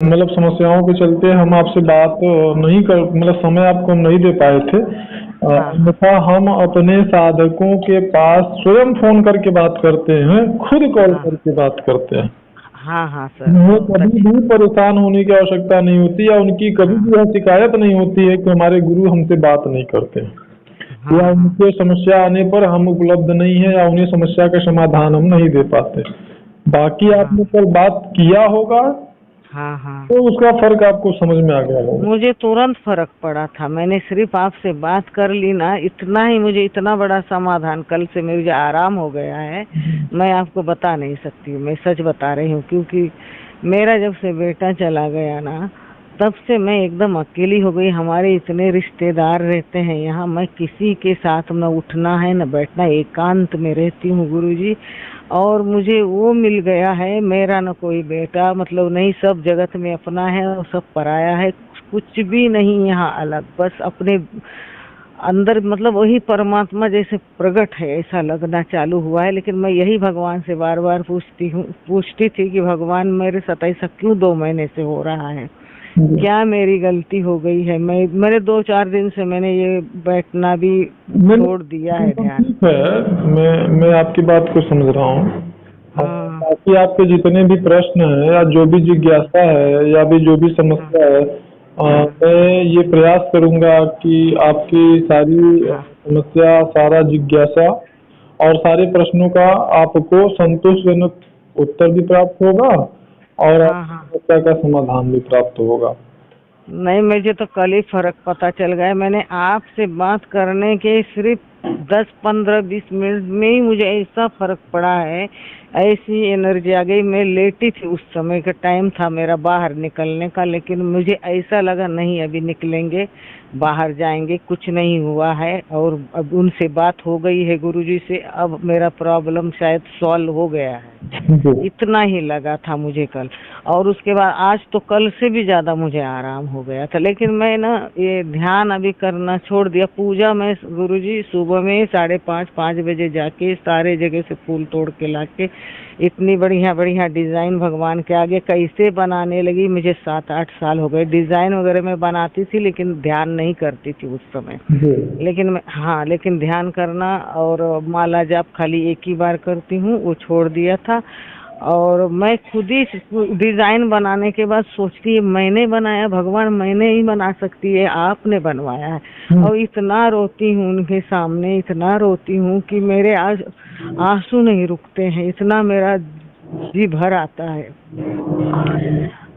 मतलब समस्याओं के चलते हम आपसे बात नहीं कर, मतलब समय आपको हम नहीं दे पाए थे। हाँ हाँ अन्यथा हम अपने साधकों के पास स्वयं फोन करके बात करते हैं, खुद कॉल हाँ करके बात करते हैं। हाँ हाँ सर, उन्हें बहुत कभी अच्छी। भी परेशान होने की आवश्यकता नहीं होती, या उनकी कभी हाँ भी यह शिकायत नहीं होती है कि हमारे गुरु हमसे बात नहीं करते, या हाँ हाँ उनके समस्या आने पर हम उपलब्ध नहीं है, या उन्हें समस्या का समाधान हम नहीं दे पाते। बाकी हाँ आपने कल बात किया होगा हाँ हाँ। तो उसका फर्क आपको समझ में आ गया होगा। मुझे तुरंत फर्क पड़ा था, मैंने सिर्फ आपसे बात कर ली ना, इतना ही मुझे इतना बड़ा समाधान, कल से मुझे आराम हो गया है। मैं आपको बता नहीं सकती, मैं सच बता रही हूँ, क्योंकि मेरा जब से बेटा चला गया ना, तब से मैं एकदम अकेली हो गई। हमारे इतने रिश्तेदार रहते हैं यहाँ, मैं किसी के साथ न उठना है न बैठना, एकांत में रहती हूँ गुरुजी। और मुझे वो मिल गया है, मेरा न कोई बेटा मतलब नहीं, सब जगत में अपना है और सब पराया है, कुछ भी नहीं यहाँ अलग, बस अपने अंदर मतलब वही परमात्मा जैसे प्रकट है ऐसा लगना चालू हुआ है। लेकिन मैं यही भगवान से बार बार पूछती थी कि भगवान मेरे साथ ऐसा क्यों 2 महीने से हो रहा है, जी। क्या मेरी गलती हो गई है। मैंने 2-4 दिन से मैंने ये बैठना भी नहीं, छोड़ दिया है एकदम ध्यान। ठीक है, मैं आपकी बात को समझ रहा हूँ। और हाँ बाकी आपके जितने भी प्रश्न हैं, या जो भी जिज्ञासा है, या भी जो भी हाँ समस्या है, हाँ मैं ये प्रयास करूंगा कि आपकी सारी हाँ समस्या, सारा जिज्ञासा और सारे प्रश्नों का आपको संतोषजनक उत्तर भी प्राप्त होगा, और हाँ आपकी हाँ। समस्या का समाधान भी प्राप्त होगा। नहीं, मुझे तो कल ही फर्क पता चल गया। मैंने आपसे बात करने के सिर्फ 10-15-20 मिनट में ही मुझे ऐसा फर्क पड़ा है, ऐसी एनर्जी आ गई। मैं लेटी थी, उस समय का टाइम था मेरा बाहर निकलने का, लेकिन मुझे ऐसा लगा नहीं अभी निकलेंगे, बाहर जाएंगे, कुछ नहीं हुआ है। और अब उनसे बात हो गई है गुरुजी से, अब मेरा प्रॉब्लम शायद सॉल्व हो गया है, जी। इतना ही लगा था मुझे कल। और उसके बाद आज तो कल से भी ज्यादा मुझे आराम हो गया था। लेकिन मैं ना ये ध्यान अभी करना छोड़ दिया। पूजा मैं गुरुजी सुबह में 5:30-5 बजे जाके सारे जगह से फूल तोड़ के लाके इतनी बढ़िया बढ़िया डिजाइन भगवान के आगे कैसे बनाने लगी। मुझे 7-8 साल हो गए, डिजाइन वगैरह मैं बनाती थी लेकिन ध्यान नहीं करती थी उस समय। जी। लेकिन मैं, हाँ, लेकिन ध्यान करना और माला जाप खाली एक ही बार करती हूँ, वो छोड़ दिया था। और मैं खुद ही डिजाइन बनाने के बाद सोचती है मैंने बनाया, भगवान मैंने ही बना सकती है, आपने बनवाया है। हम्म। और इतना रोती हूँ उनके सामने, इतना रोती हूँ कि मेरे आज आंसू नहीं रुकते हैं, इतना मेरा जी भर आता है।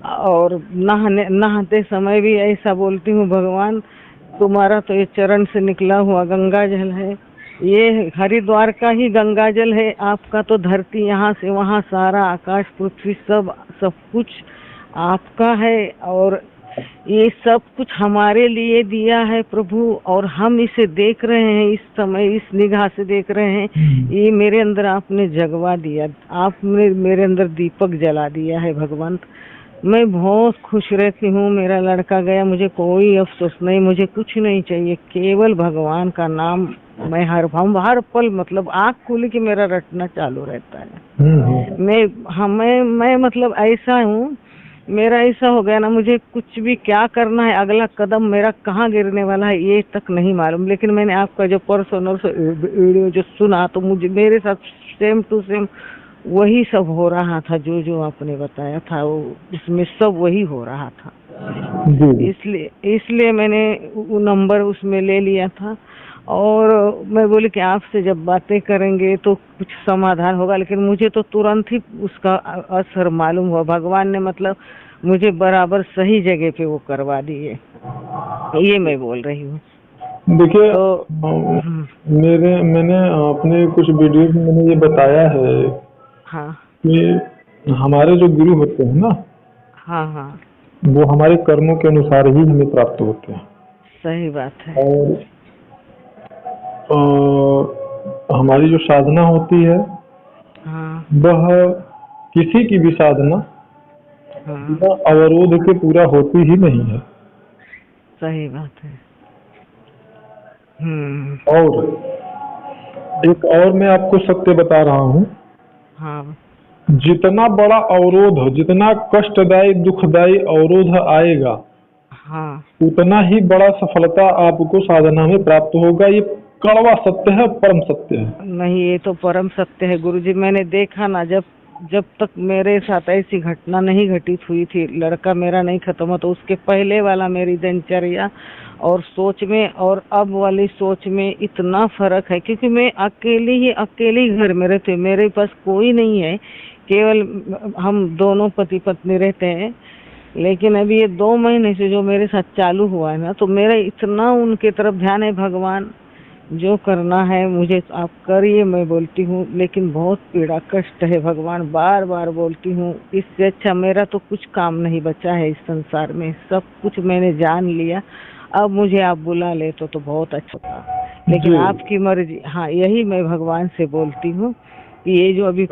और नहाते समय भी ऐसा बोलती हूँ, भगवान तुम्हारा तो ये चरण से निकला हुआ गंगा जल है, ये हरिद्वार का ही गंगा जल है, आपका तो धरती यहाँ से वहाँ सारा आकाश पृथ्वी सब सब कुछ आपका है। और ये सब कुछ हमारे लिए दिया है प्रभु, और हम इसे देख रहे हैं, इस समय इस निगाह से देख रहे हैं। ये मेरे अंदर आपने जगवा दिया, आपने मेरे अंदर दीपक जला दिया है भगवान। मैं बहुत खुश रहती हूँ। मेरा लड़का गया, मुझे कोई अफसोस नहीं, मुझे कुछ नहीं चाहिए, केवल भगवान का नाम मैं हर पल मतलब आँख खोली कि मेरा रटना चालू रहता है। मैं मतलब ऐसा हूँ, मेरा ऐसा हो गया ना, मुझे कुछ भी क्या करना है, अगला कदम मेरा कहाँ गिरने वाला है ये तक नहीं मालूम। लेकिन मैंने आपका जो परसों नरसों वीडियो जो सुना, तो मुझे मेरे साथ सेम टू सेम वही सब हो रहा था, जो जो आपने बताया था वो उसमें सब वही हो रहा था। जी। इसलिए इसलिए मैंने वो नंबर उसमें ले लिया था। और मैं बोली कि आपसे जब बातें करेंगे तो कुछ समाधान होगा। लेकिन मुझे तो तुरंत ही उसका असर मालूम हुआ, भगवान ने मतलब मुझे बराबर सही जगह पे वो करवा दिए, ये मैं बोल रही हूँ। देखिए, तो मैंने अपने कुछ वीडियो में मैंने ये बताया है हाँ कि हमारे जो गुरु होते हैं ना, हाँ हाँ, वो हमारे कर्मों के अनुसार ही हमें प्राप्त होते हैं। सही बात है। और हमारी जो साधना होती है, हाँ वह किसी की भी साधना हाँ, बिना अवरोध के पूरा होती ही नहीं है। सही बात है। और एक और मैं आपको सत्य बता रहा हूँ हाँ जितना बड़ा अवरोध, जितना कष्टदायी दुखदायी अवरोध आएगा, हाँ उतना ही बड़ा सफलता आपको साधना में प्राप्त होगा। ये कड़वा सत्य है, परम सत्य है। नहीं, ये तो परम सत्य है गुरुजी। मैंने देखा ना, जब जब तक मेरे साथ ऐसी घटना नहीं घटित हुई थी, लड़का मेरा नहीं खत्म हुआ, तो उसके पहले वाला मेरी दिनचर्या और सोच में और अब वाली सोच में इतना फर्क है। क्योंकि मैं अकेली घर में रहती हूँ, मेरे पास कोई नहीं है, केवल हम दोनों पति पत्नी रहते हैं। लेकिन अभी ये 2 महीने से जो मेरे साथ चालू हुआ है ना, तो मेरा इतना उनके तरफ ध्यान है, भगवान जो करना है मुझे आप करिए, मैं बोलती हूँ। लेकिन बहुत पीड़ा कष्ट है भगवान, बार बार बोलती हूँ। इससे अच्छा मेरा तो कुछ काम नहीं बचा है इस संसार में, सब कुछ मैंने जान लिया। अब मुझे आप बुला ले तो बहुत अच्छा था, लेकिन जी। आपकी मर्जी। हाँ, यही मैं भगवान से बोलती हूँ कि ये जो अभी